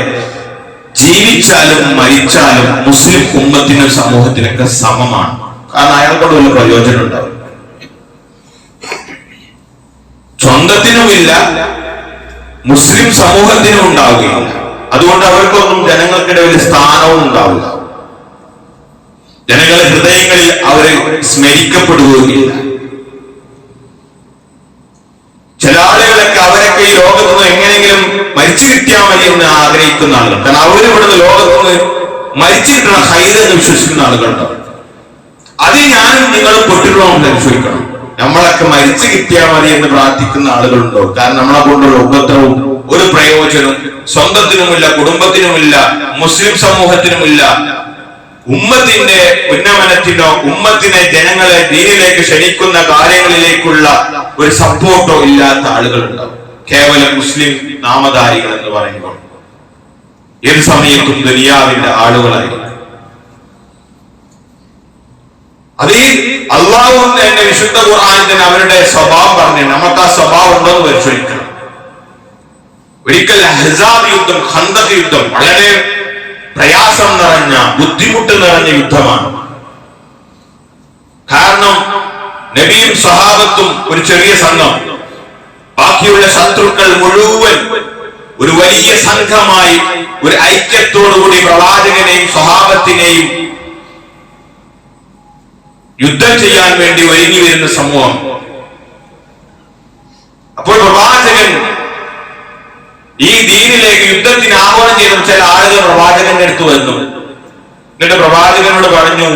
ജീവിച്ചാലും മരിച്ചാലും മുസ്ലിം ഉമ്മത്തിനും സമൂഹത്തിനൊക്കെ സമമാണ്. കാരണം അയാൾക്കൊണ്ട് വല്ല പ്രയോജനം ഉണ്ടാവും, സ്വന്തത്തിനുമില്ല മുസ്ലിം സമൂഹത്തിനും ഉണ്ടാവുകയില്ല. അതുകൊണ്ട് അവർക്കൊന്നും ജനങ്ങൾക്കിടയിൽ സ്ഥാനവും ഉണ്ടാവില്ല, ജനങ്ങളുടെ ഹൃദയങ്ങളിൽ അവര് സ്മരിക്കപ്പെടുകയില്ല. ചില ആളുകളൊക്കെ അവരൊക്കെ ഈ ലോകത്തുനിന്ന് എങ്ങനെയെങ്കിലും മരിച്ചു കിട്ടിയാൽ മതി എന്ന് ആഗ്രഹിക്കുന്ന ആളുകൾ. കാരണം അവർ ഇവിടുന്ന് ലോകത്തുനിന്ന് മരിച്ചു കിട്ടണ ഹൈർ എന്ന് വിശ്വസിക്കുന്ന ആളുകളുണ്ടാവും. അത് ഞാനും നിങ്ങളും പൊട്ടിട്ടുള്ളതെന്ന് പരിശോധിക്കണം. നമ്മളൊക്കെ മരിച്ചു കിട്ടിയാൽ മതി എന്ന് പ്രാർത്ഥിക്കുന്ന ആളുകളുണ്ടോ? കാരണം നമ്മളെ കൊണ്ടുള്ള ഉപദ്രവവും ഒരു പ്രയോജനവും സ്വന്തത്തിനുമില്ല, കുടുംബത്തിനുമില്ല, മുസ്ലിം സമൂഹത്തിനുമില്ല, ഉമ്മത്തിന്റെ ഉന്നമനത്തിനോ ഉമ്മത്തിനെ ജനങ്ങളെ ദീനിലേക്ക് ക്ഷണിക്കുന്ന കാര്യങ്ങളിലേക്കുള്ള ഒരു സപ്പോർട്ടോ ഇല്ലാത്ത ആളുകളുണ്ടാവും. കേവലം മുസ്ലിം നാമധാരികൾ എന്ന് പറയുമ്പോൾ ഏത് സമയത്തും ദുനിയാവിന്റെ ആളുകളായിരിക്കും. അതേ അള്ളാഹു തന്നെ വിശുദ്ധ ഖുർആനിൽ തന്നെ അവരുടെ സ്വഭാവം പറഞ്ഞു. നമുക്ക് ആ സ്വഭാവം ഉണ്ടോ എന്ന് പരിശോധിക്കണം. ഒരിക്കൽ അഹ്സാബ് യുദ്ധം, ഖന്തഖ് യുദ്ധം വളരെ പ്രയാസം നിറഞ്ഞ, ബുദ്ധിമുട്ട് നിറഞ്ഞ യുദ്ധമാണ്. കാരണം നബിയും സ്വഹാബത്തും ഒരു ചെറിയ സംഘം, ബാക്കിയുള്ള ശത്രുക്കൾ മുഴുവൻ ഒരു വലിയ സംഘമായി ഒരു ഐക്യത്തോടുകൂടി പ്രവാചകനെയും സ്വഹാബത്തിനെയും യുദ്ധം ചെയ്യാൻ വേണ്ടി ഒരുങ്ങി വരുന്ന സമൂഹം. അപ്പോൾ പ്രവാചകൻ ഈ ദീനിലേക്ക് യുദ്ധത്തിന് ആഹ്വാനം ചെയ്ത ചില ആളുകൾ പ്രവാചകന്റെ അടുത്ത് വന്നു. എന്നിട്ട് പ്രവാചകനോട് പറഞ്ഞു,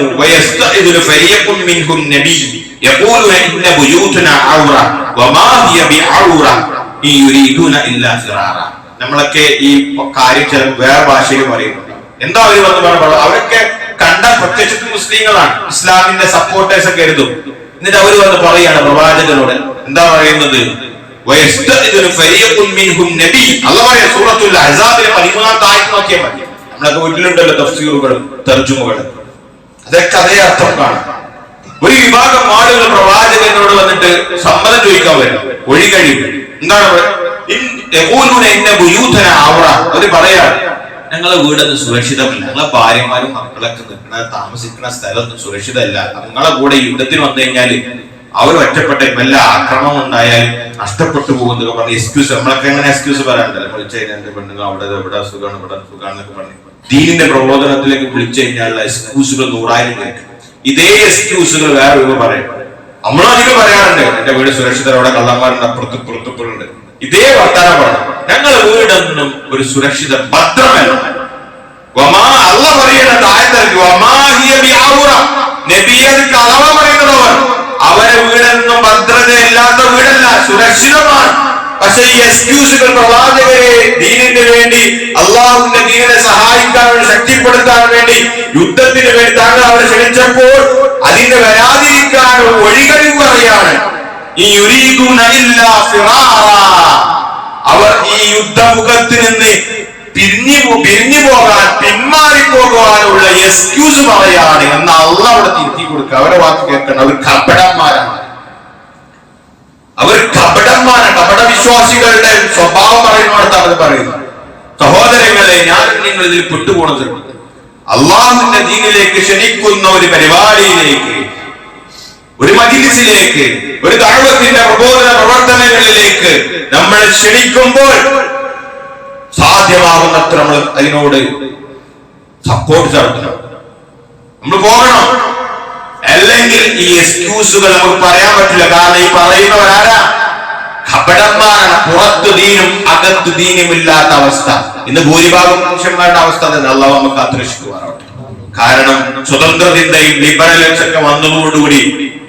നമ്മളൊക്കെ ഈ കാര്യം ചില വേറെ ഭാഷയിൽ പറയുന്നുണ്ട്. എന്താ അവർ വന്ന് പറഞ്ഞു? അവരൊക്കെ കണ്ട പ്രത്യക്ഷത്തിൽ മുസ്ലിങ്ങളാണ്, ഇസ്ലാമിന്റെ സപ്പോർട്ടേഴ്സ് ഒക്കെ കരുതും. എന്നിട്ട് അവർ വന്ന് പറയാണ് പ്രവാചകനോട്, എന്താ പറയുന്നത്? സൂറത്തുൽ അഹ്സാബിലെ 13-ാമത്തെ ആയത്ത് നോക്കിയാൽ മതി. നമ്മളൊക്കെ വീട്ടിലുണ്ടല്ലോ തഫ്സീറുകളും തർജുമകളും, അതൊക്കെ അതേ അർത്ഥം കാണും. ഒരു വിഭാഗം ആളുകൾ പ്രവാചകനോട് വന്നിട്ട് സമ്മതം ചോദിക്കാൻ വരും, ഒഴി കഴിയും. എന്താണ്? അവര് പറയാ, ഞങ്ങളെ വീടൊന്നും സുരക്ഷിതമല്ല, ഞങ്ങളെ ഭാര്യമാരും മക്കളൊക്കെ നിൽക്കുന്ന താമസിക്കുന്ന സ്ഥലമൊന്നും സുരക്ഷിതമല്ല, നിങ്ങളെ കൂടെ യുദ്ധത്തിന് വന്നു കഴിഞ്ഞാല് അവർ ഒറ്റപ്പെട്ട വല്ല ആക്രമണം ഉണ്ടായാൽ നഷ്ടപ്പെട്ടു പോകുന്നതൊക്കെ പറഞ്ഞ് എക്സ്ക്യൂസ്, നമ്മളൊക്കെ എങ്ങനെ എക്സ്ക്യൂസ് പറയാറുണ്ടല്ലോ, വിളിച്ചു കഴിഞ്ഞാൽ എന്റെ പെണ്ണുങ്ങൾ അവിടെ സുഖമാണ് ഇവിടെ സുഖാണെന്നൊക്കെ പറഞ്ഞു ദീനിന്റെ പ്രബോധനത്തിലേക്ക് വിളിച്ചു കഴിഞ്ഞാലുള്ള എക്സ്ക്യൂസുകൾ 100,000 കേൾക്കും. ഇതേ എക്സ്ക്യൂസുകൾ വേറെ രൂപ പറയും. നമ്മളധികം പറയാറുണ്ട് എന്റെ വീട് സുരക്ഷിതരോടെ കള്ളന്മാരുണ്ട് അപ്പുറത്തുണ്ട്. ഇതേ വർത്താനം പറഞ്ഞു ഞങ്ങളുടെ വീടൊന്നും ഒരു സുരക്ഷിത ഭദ്രമല്ല. അള്ള പറയുന്നത് നബിയർക്ക് അളവ പറയുന്നവർ അവരെ വീടൊന്നും ഭദ്രതയില്ലാത്ത വീടല്ല, സുരക്ഷിതമാണ്. പക്ഷെ ഈ എക്സ്ക്യൂസുകൾ പ്രവാചകരെ ദീനിന് വേണ്ടി അള്ളാഹുവിന്റെ ദീനിനെ സഹായിക്കാൻ വേണ്ടി ശക്തിപ്പെടുത്താൻ വേണ്ടി യുദ്ധത്തിന് വേണ്ടി താങ്കൾ അവരെ ക്ഷണിച്ചപ്പോൾ അതിന്റെ വരാതിരിക്കാൻ ഒഴികഴിവ് പറയാണ്. ഈ അവർ ഈ യുദ്ധമുഖത്ത് നിന്ന് പിരിഞ്ഞു പോകാൻ പിന്മാറിപ്പോകാനുള്ള എക്സ്ക്യൂസ് പറയാണ് എന്ന് അള്ളാഹ് അവിടെ തിരുത്തി കൊടുക്കുക. അവരെ വാക്ക് കേൾക്കണം. അവർ കപടന്മാരാണ്, കപടവിശ്വാസികളുടെ സ്വഭാവം പറയുന്നിടത്താണ് അത് പറയുന്നത്. സഹോദരങ്ങളെ, ഞാൻ നിങ്ങൾ ഇതിൽ പെട്ടുപോണത് അള്ളാഹുവിന്റെ ദീനിലേക്ക് ക്ഷണിക്കുന്ന ഒരു പരിപാടിയിലേക്ക്, ഒരു മജ്‌ലിസിലേക്ക്, ഒരു ദഅവത്തിന്റെ പ്രബോധന പ്രവർത്തനങ്ങളിലേക്ക് നമ്മൾ ക്ഷണിക്കുമ്പോൾ സാധ്യമാകുന്നത്ര നമ്മൾ അതിനോട് സപ്പോർട്ട് നടത്തണം, നമ്മൾ പോകണം. അല്ലെങ്കിൽ ഈ എക്സ്ക്യൂസുകൾ നമുക്ക് പറയാൻ പറ്റില്ല. കാരണം ഈ പറയുന്നവരാരാ? കപടന്മാരാണ്. പുറത്തു ദീനും അകത്തു ദീനുമില്ലാത്ത അവസ്ഥ. ഇന്ന് ഭൂരിഭാഗം മനുഷ്യന്മാരുടെ അവസ്ഥ തന്നെ. അല്ലാഹു നമുക്ക് കാത്തുരക്ഷിക്കുമാറാവട്ടെ. കാരണം സ്വതന്ത്രത്തിന്റെയും ലിബറലൊക്കെ വന്നതോടുകൂടി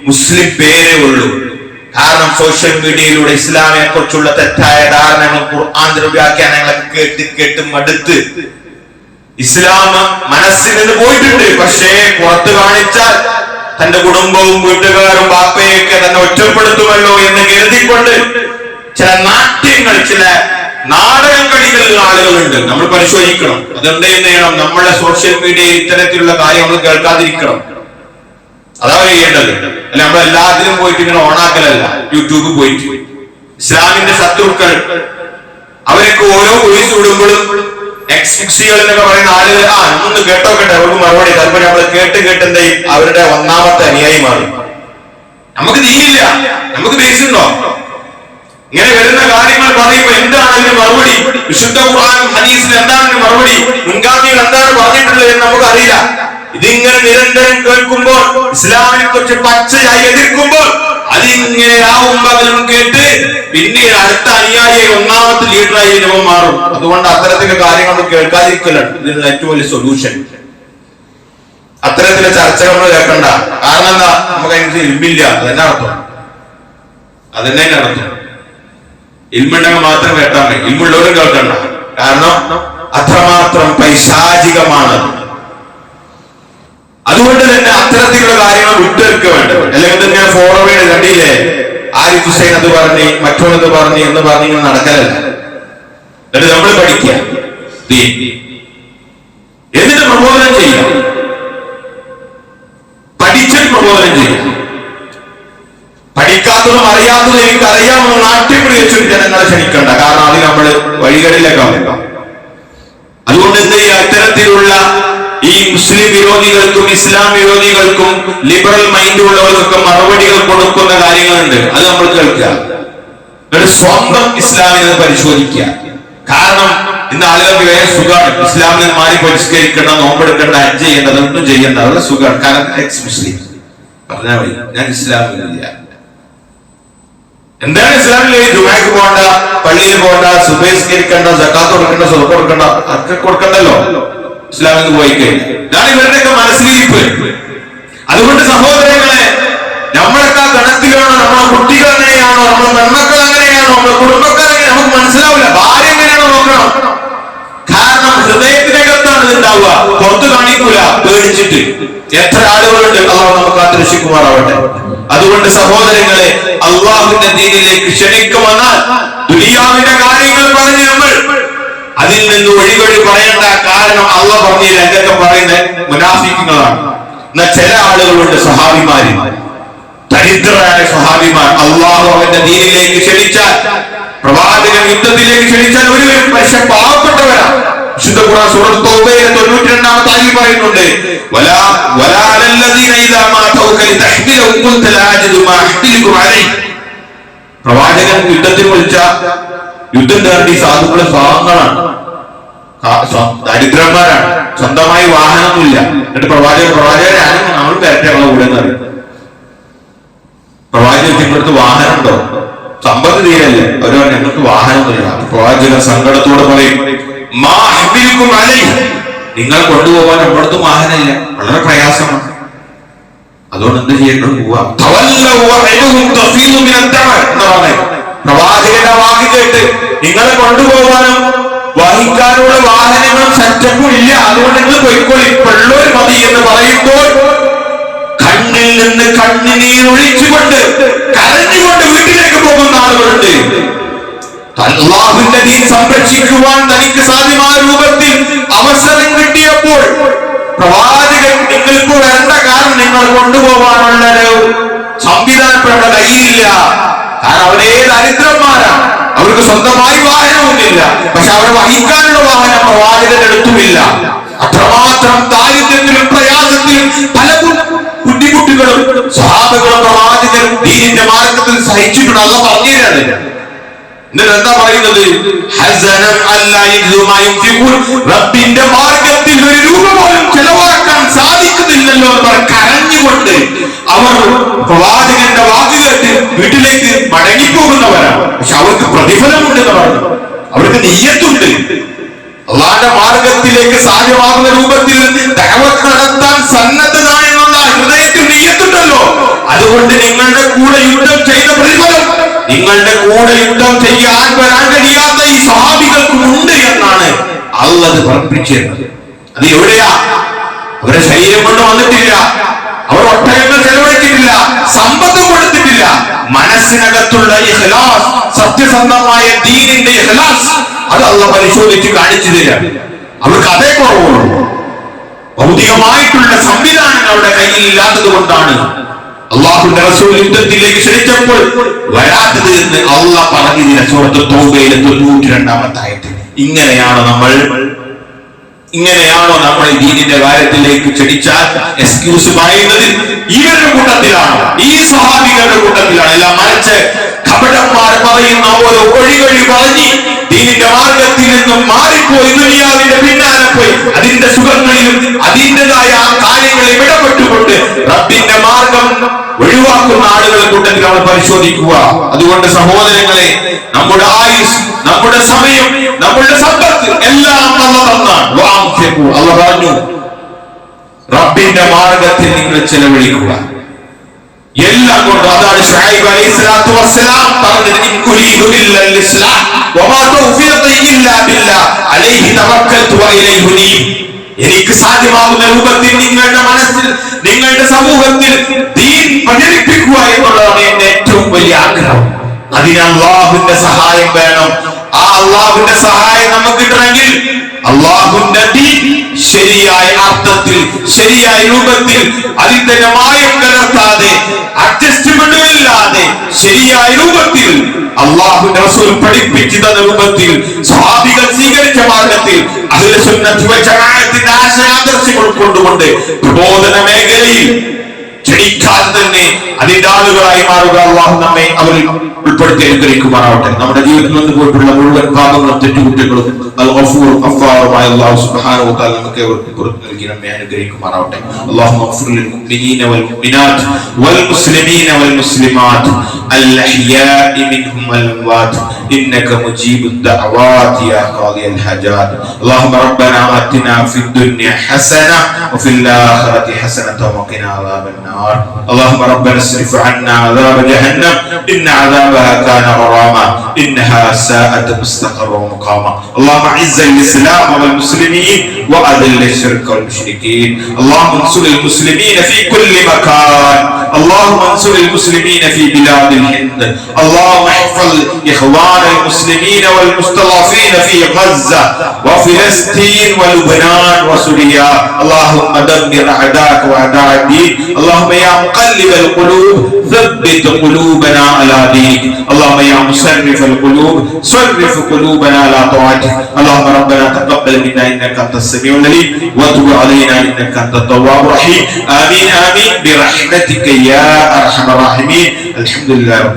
മുസ്ലിം പേരേ ഉള്ളൂ. കാരണം സോഷ്യൽ മീഡിയയിലൂടെ ഇസ്ലാമിനെ കുറിച്ചുള്ള തെറ്റായ ധാരണകളും ഖുർആൻ വ്യാഖ്യാനങ്ങളൊക്കെ കേട്ട് മടുത്ത് ഇസ്ലാം മനസ്സിൽ നിന്ന് പോയിട്ടുണ്ട്. പക്ഷേ പുറത്ത് കാണിച്ചാൽ തന്റെ കുടുംബവും വീട്ടുകാരും ബാപ്പയൊക്കെ തന്നെ ഒറ്റപ്പെടുത്തുമല്ലോ എന്ന് കരുതിക്കൊണ്ട് ചില നാട്യങ്ങൾ, ചില നാടകം കളികളിൽ ആളുകളുണ്ട്. നമ്മൾ പരിശോധിക്കണം. അതുകൊണ്ട് എന്ത് ചെയ്യണം? നമ്മളെ സോഷ്യൽ മീഡിയയിൽ ഇത്തരത്തിലുള്ള കാര്യം നമ്മൾ കേൾക്കാതിരിക്കണം. അതാ ചെയ്യേണ്ടത്. അല്ല നമ്മൾ എല്ലാത്തിലും പോയിട്ട് ഇങ്ങനെ ഓണാക്കലല്ല. യൂട്യൂബ് പോയിട്ട് ഇസ്ലാമിന്റെ ശത്രുക്കൾ അവരൊക്കെ ഓരോ വോയിസ് വിടുമ്പോഴും എക്സ്പിക്സികൾ എന്നൊക്കെ പറയുന്ന ആളുകൾ ഒന്ന് കേട്ടോക്കട്ടെ, അവർക്ക് മറുപടി താല്പര്യം നമ്മൾ കേട്ട് എന്തെയും അവരുടെ ഒന്നാമത്തെ അനുയായി മാറും. നമുക്ക് ദീനില്ല, നമുക്ക് ബേസുണ്ടോ? ഇങ്ങനെ വരുന്ന കാര്യങ്ങൾ പറയുമ്പോൾ എന്താണ് അതിന് മറുപടി? വിശുദ്ധ ഖുർആനും ഹദീസിൽ എന്താണ് അതിന് മറുപടി? മുൻഗാമികൾ എന്താണ് പറഞ്ഞിട്ടുള്ളത് എന്ന് നമുക്കറിയില്ല. ഇതിങ്ങനെ നിരന്തരം കേൾക്കുമ്പോൾ, ഇസ്ലാമിനെ കുറിച്ച് പച്ചയായി എതിർക്കുമ്പോൾ അതിങ്ങനെ ആവുമ്പകലും കേട്ട് പിന്നീട് അടുത്ത അനുയായി ഒന്നാമത്തെ ലീഡറായി രൂപം മാറും. അതുകൊണ്ട് അത്തരത്തിലുള്ള കാര്യങ്ങൾ കേൾക്കാതിരിക്കലാണ് ഇതിനുള്ള ഏറ്റവും വലിയ സൊല്യൂഷൻ. അത്തരത്തിലുള്ള ചർച്ചകൾ നമ്മൾ കേൾക്കണ്ട. കാരണം എന്താ? നമുക്ക് അതിന് ഇൽമില്ല. അതെന്നെ അർത്ഥം. ഇൽമുണ്ടെങ്കിൽ മാത്രം കേട്ടാൽ മതി. ഇൽമുള്ളവരും കേൾക്കണ്ട. കാരണം അത്രമാത്രം പൈശാചികമാണത്. അതുകൊണ്ട് തന്നെ അത്തരത്തിലുള്ള കാര്യങ്ങൾ വിട്ടുവെക്കുക വേണ്ടത്. അല്ലെങ്കിൽ ഇങ്ങനെ ഫോർവേഡ് കണ്ടില്ലേ, ആരിഫ് ഹുസൈൻ അത് പറഞ്ഞ് മറ്റൊന്നത് പറഞ്ഞ് എന്ന് പറഞ്ഞ് ഇങ്ങനെ നടക്കലല്ല. എന്നിട്ട് നമ്മൾ പഠിക്കുക, എന്നിട്ട് പ്രബോധനം ചെയ്യാം, പഠിച്ചിട്ട് പ്രബോധനം ചെയ്യാം. പഠിക്കാത്തതും അറിയാത്തതും എനിക്കറിയാമെന്ന് നാട്ടിൽ വിളിച്ചിട്ട് ജനങ്ങളെ ക്ഷണിക്കണ്ട. കാരണം അത് നമ്മൾ വഴികളിലേക്കാണ്. അതുകൊണ്ട് എന്ത് ചെയ്യുക? ഇത്തരത്തിലുള്ള ഈ മുസ്ലിം വിരോധികൾക്കും ഇസ്ലാം വിരോധികൾക്കും ലിബറൽ മൈൻഡ് ഉള്ളവർക്കൊക്കെ മറുപടികൾ കൊടുക്കുന്ന കാര്യങ്ങളുണ്ട്. അത് നമ്മൾ കേൾക്കുക. എന്നിട്ട് സ്വന്തം ഇസ്ലാമിനെ പരിശോധിക്കുക. കാരണം ഇന്ന് ആളുകൾക്ക് വേറെ സുഖമാണ്. ഇസ്ലാമിൽ മാറി പരിഷ്കരിക്കേണ്ട, നോമ്പെടുക്കേണ്ട, ഹജ്ജ് ചെയ്യേണ്ട, അതൊന്നും ചെയ്യേണ്ട, അവരുടെ സുഖമാണ്. കാരണം എക്സ് മുസ്ലിം പറഞ്ഞാൽ മതി, ഞാൻ ഇസ്ലാമിലില്ല. എന്താണ് ഇസ്ലാമിൽ? ജുമാക്ക് പോകണ്ട, പള്ളിയിൽ പോകണ്ട, സുബഹിസ്കരിക്കേണ്ട, സക്കാത്ത് കൊടുക്കേണ്ട, സ്വതക്ക കൊടുക്കേണ്ട, ഒക്കെ കൊടുക്കണ്ടല്ലോ ഇസ്ലാമിൽ പോയി കഴിഞ്ഞാൽ. ഇതാണ് ഇവരുടെയൊക്കെ മനസ്സിലിരിപ്പ്. അതുകൊണ്ട് സഹോദരങ്ങളെ, നമ്മളൊക്കെ ആ ഗണത്തിലാണോ? നമ്മളെ കുട്ടികൾ എങ്ങനെയാണോ? നമ്മളെ പെൺമക്കൾ എങ്ങനെയാണോ? നമ്മളെ കുടുംബക്കാർ എങ്ങനെ? നമുക്ക് മനസ്സിലാവില്ല. ഭാര്യ എങ്ങനെയാണോ നോക്കണം. കാരണം ഹൃദയത്തിനകത്താണ് ഇതുണ്ടാവുക, പുറത്ത് കാണിക്കൂല, പേടിച്ചിട്ട്. എത്ര ആളുകളുണ്ട്. അള്ളാഹു നമുക്ക് കാത്തുരക്ഷിക്കുമാറാവട്ടെ. അതുകൊണ്ട് സഹോദരങ്ങളെ, അള്ളാഹുവിന്റെ ദീനിലേക്ക് ക്ഷണിക്കുമെന്നാൽ ദുനിയാവിന്റെ കാര്യങ്ങൾ പറഞ്ഞ് നമ്മൾ അതിൽ നിന്ന് ഒഴിവഴി പറയേണ്ട. കാരണം അള്ളാഹ് പറഞ്ഞില്ല, എന്തൊക്കെ പറയുന്നത് മുനാഫിക്കുകളാണ്. എന്നാൽ ചില ആളുകളുണ്ട്, സ്വഹാബിമാര്, ദരിദ്രരായ സ്വഹാബിമാർ. അള്ളാഹു അവന്റെ ദീനിലേക്ക് ക്ഷണിച്ചാൽ, പ്രവാചകൻ യുദ്ധത്തിലേക്ക് ക്ഷണിച്ചാൽ ഒരുവരും പക്ഷെ പാവപ്പെട്ടവരാണ്. വിശുദ്ധ ഖുർആൻ സൂറത്ത് തൗബയിലെ 92ാമത്തെ ആയത്തിൽ പറയുന്നുണ്ട്, വലാ അലല്ലദീന ഇദാ മാ തൗക ലിതഹ്മിലഹു ഖുൽത ലാ അജിദു മാ അഹ്മിലുകും അലൈഹി. പ്രവാചകൻ യുദ്ധത്തിന് വിളിച്ച യുദ്ധം ഈ സാധുക്കളെ പാവങ്ങളാണ്, ദരിദ്രന്മാരാണ്, സ്വന്തമായി വാഹനമൊന്നുമില്ല. എന്നിട്ട് പ്രവാചകരെ ആരും നമ്മൾ വരട്ടെ അവളെ കൂടെ എന്ന് പറയും. പ്രവാചകർക്ക് ഇങ്ങോട്ട് വാഹനം ഉണ്ടോ? സമ്പത്ത് തീരല്ലേ? അവരോ ഞങ്ങൾക്ക് വാഹനമൊന്നുമില്ല. പ്രവാചകൻ സങ്കടത്തോടെ പറയും, മാ അഹ്മിലുകും അലൈഹി, നിങ്ങൾ കൊണ്ടുപോകാൻ നമ്മളടുത്ത് വാഹനമില്ല, വളരെ പ്രയാസമാണ്. അതുകൊണ്ട് എന്ത് ചെയ്യണം? പോവാ. പ്രവാചകന്റെ വാക്ക് കേട്ട് നിങ്ങളെ കൊണ്ടുപോകാനും വഹിക്കാനുള്ള വാഹനങ്ങളും സെറ്റപ്പും ഇല്ല, അതുകൊണ്ട് നിങ്ങൾ പോയിക്കോളി, പെള്ളൂർ മതി എന്ന് പറയുമ്പോൾ കണ്ണിൽ നിന്ന് കണ്ണുനീർ ഒഴിച്ചുകൊണ്ട് കരഞ്ഞുകൊണ്ട് വീട്ടിലേക്ക് പോകുന്ന ആളുകളുണ്ട്. അല്ലാഹുവിന്റെ ദീൻ സംരക്ഷിക്കുവാൻ തനിക്ക് സാധ്യമായ രൂപത്തിൽ അവസരം കിട്ടിയപ്പോൾ പ്രവാചകൻ നിങ്ങൾക്ക് വരേണ്ട കാരണം നിങ്ങൾ കൊണ്ടുപോകാനുള്ള ഒരു സംവിധാനപ്പെട്ട കയ്യിലില്ല. കാരണം അവരേ ദരിദ്രന്മാരാണ്, അവർക്ക് സ്വന്തമായി വാഹനമൊന്നുമില്ല. പക്ഷെ അവരെ വഹിക്കാനുള്ള വാഹനം പ്രവാചകന്റെ അടുത്തുമില്ല. അത്രമാത്രം ദാരിദ്ര്യത്തിലും പ്രയാസത്തിലും പല ബുദ്ധിമുട്ടുകളും സ്വഹാബകളും പ്രവാചകരും ദീനിന്റെ മാർഗത്തിൽ സഹിച്ചിട്ടുണ്ട്. അല്ലാഹു പറഞ്ഞുതരാണ്. എന്നിട്ട് എന്താ പറയുന്നത്? റബ്ബിന്റെ മാർഗത്തിൽ ഒരു രൂപ പോലും ചെലവാക്കാൻ സാധിക്കുന്നില്ലല്ലോ എന്ന് പറഞ്ഞ് കരഞ്ഞുകൊണ്ട് അവർ പ്രവാചകന്റെ വാക്ക് കേട്ട് വീട്ടിലേക്ക് മടങ്ങിപ്പോകുന്നവരാണ്. പക്ഷെ അവർക്ക് പ്രതിഫലമുണ്ടെന്ന് പറഞ്ഞു, അവർക്ക് നിയ്യത്തുണ്ട്. അള്ളാന്റെ മാർഗത്തിലേക്ക് സാധ്യമാകുന്ന രൂപത്തിൽ ദഅവത്ത് നടത്താൻ സന്നദ്ധതായെന്നുള്ള ഹൃദയത്തിൽ നിയ്യത്തുണ്ടല്ലോ. അതുകൊണ്ട് നിങ്ങളുടെ കൂടെ യുദ്ധം ചെയ്ത പ്രതിഫലം നിങ്ങളുടെ കൂടെ യുദ്ധം ചെയ്യാൻ വരാൻ കഴിയാത്ത ഈ സ്വഹാബികൾക്കും ഉണ്ട് എന്നാണ് അല്ലാഹ് പഠിപ്പിച്ചത്. അത് എവിടെയാ? അവരുടെ ശരീരം കൊണ്ട് വന്നിട്ടില്ല, അവർ ഒട്ടകങ്ങൾ ചെലവഴിച്ചിട്ടില്ല, സമ്പത്ത് കൊടുത്തിട്ടില്ല. മനസ്സിനകത്തുള്ള ഇഖ്ലാസ്, സത്യസന്ധമായ ദീനിന്റെ ഇഖ്ലാസ്, അത് അല്ലാഹ് പരിശോധിച്ച് കാണിച്ചു തരാം. അവർക്ക് അതേ കുറവുള്ളൂ. ഭൗതികമായിട്ടുള്ള സംവിധാനങ്ങൾ അവരുടെ കയ്യിൽ ഇല്ലാത്തത് കൊണ്ടാണ് അല്ലാഹുവിന്റെ റസൂൽ യുദ്ധത്തിലേക്ക് ക്ഷണിച്ചപ്പോൾ വരാത്തത് എന്ന് അല്ലാഹ് പറഞ്ഞില്ല. സൂറത്ത് തൗബയിലെ 92ാമത്തെ ആയത്തിൽ. ഇങ്ങനെയാണോ നമ്മൾ ദീനിന്റെ കാര്യത്തിലേക്ക് ക്ഷണിച്ചാൽ എക്സ്ക്യൂസ് പറയുന്നത്? ഇവരുടെ കൂട്ടത്തിലാണ്, ഈ സ്വഹാബികളുടെ കൂട്ടത്തിലാണ്. എല്ലാം മറിച്ച് കപടന്മാർ പറയുന്ന ഓരോ ഒഴികഴി പറഞ്ഞ് ദീനിന്റെ മാർഗത്തിൽ നിന്നും മാറിപ്പോയി ദുനിയാവിന്റെ പിന്നാലെ പോയി അതിന്റെ സുഖങ്ങളിലും അതിൻ്റെതായ കാര്യങ്ങളിൽ ഇടപെട്ടുകൊണ്ട് റബ്ബിന്റെ മാർഗം ഒഴിവാക്കുന്ന ആളുകളെ കൂട്ടത്തിൽ നമ്മൾ പരിശോധിക്കുക. അതുകൊണ്ട് സഹോദരങ്ങളെ, നമ്മുടെ ആയുസ്, നമ്മുടെ സമയം, നമ്മുടെ സമ്പത്ത് എല്ലാം അല്ലാഹ് പറഞ്ഞു, റബ്ബിന്റെ മാർഗത്തിൽ നിങ്ങൾ ചെലവഴിക്കുക. എല്ലാം കൊണ്ട് അതാണ് ശുഐബ് അലൈഹിസ്സലാത്തു വസ്സലാം പറഞ്ഞത്, ഇൻ ഉരീദു ഇല്ലൽ ഇസ്ലാഹ് വമാ തൗഫീഖി ഇല്ലാ ബില്ലാഹ് അലൈഹി തവക്കൽതു വഇലൈഹി ഉനീബ്. എനിക്ക് സാധ്യമാകുന്ന രൂപത്തിൽ നിങ്ങളുടെ മനസ്സിൽ, നിങ്ങളുടെ സമൂഹത്തിൽ ദീൻ പ്രചരിപ്പിക്കുക എന്നുള്ളതാണ് എന്റെ ഏറ്റവും വലിയ ആഗ്രഹം. അതിന് അല്ലാഹുവിന്റെ സഹായം വേണം. ആ അല്ലാഹുവിന്റെ സഹായം നമുക്ക് കിട്ടണമെങ്കിൽ അല്ലാഹുവിന്റെ ദീൻ ശരിയായ അർത്ഥത്തിൽ, ശരിയായ രൂപത്തിൽ, അതിന്റെ മായം കലർത്താതെ, അഡ്ജസ്റ്റ്മെന്റുകളില്ലാതെ ശരിയായ രൂപത്തിൽ അല്ലാഹുവിന്റെ റസൂൽ പഠിപ്പിച്ചു തന്ന രൂപത്തിൽ, സ്വഹാബികൾ സ്വീകരിച്ച മാർഗത്തിൽ അഹ്ലു സുന്നത്ത് വൽ ജമാഅത്തിന്റെ ആശയാദർശങ്ങൾ ഉൾക്കൊണ്ടുകൊണ്ട് പ്രബോധന മേഖലയിൽ ക്ഷണിക്കാതെ തന്നെ അതിന്റെ ആളുകളായി മാറുക. അല്ലാഹു നമ്മെ അവരിൽ ഉൾപ്പെടുത്തി അനുഗ്രഹിക്കുമാറാവട്ടെ. നമ്മുടെ ജീവിതത്തിൽ നിന്ന് പോയിട്ടുള്ള മുഴുവൻ പാപങ്ങളും തെറ്റുകുറ്റങ്ങളും അൽ-ഗഫൂർ ഗഫാറുമായ അല്ലാഹു സുബ്ഹാനഹു വ തആല നമുക്ക് അവർക്ക് പുറത്തു നൽകി നമ്മെ അനുഗ്രഹിക്കുമാറാവട്ടെ. അല്ലാഹുമ്മ ഗ്ഫിർ ലിൽ മുഅ്മിനീന വൽ മുഅ്മിനാത്ത് വൽ മുസ്ലിമീന വൽ മുസ്ലിമാത്ത് അൽ അഹ്യാഇ മിൻഹും വൽ അംവാത്ത് ഇന്നക മുജീബുദ് ദഅവാത് യാ ഖാദിയൽ ഹജാത്. അല്ലാഹുമ്മ റബ്ബനാ ആതിനാ ഫിദ് ദുനിയ ഹസന വഫിൽ ആഖിറതി ഹസനത വഖിനാ അദാബൻ നാർ. اللهم ربنا اصرف عنا عذاب جهنم إن عذابها كان غراما إنها ساءت مستقرا ومقاما. اللهم اعز الإسلام والمسلمين وأذل الشرك والمشركين. اللهم انصر المسلمين في كل مكان. اللهم انصر المسلمين في بلاد الهند. اللهم احفظ إخوان المسلمين والمستضعفين في غزة وفلسطين ولبنان وسوريا. اللهم دمر أعداءك وأعداء الدين. اللهم يا مقلب القلوب ثبت قلوبنا على دينك. اللهم يا مصرف القلوب صرف قلوبنا على طاعتك. اللهم ربنا تقبل منا انك انت السميع العليم وتب علينا انك انت التواب الرحيم. امين امين برحمتك يا ارحم الراحمين. الحمد لله.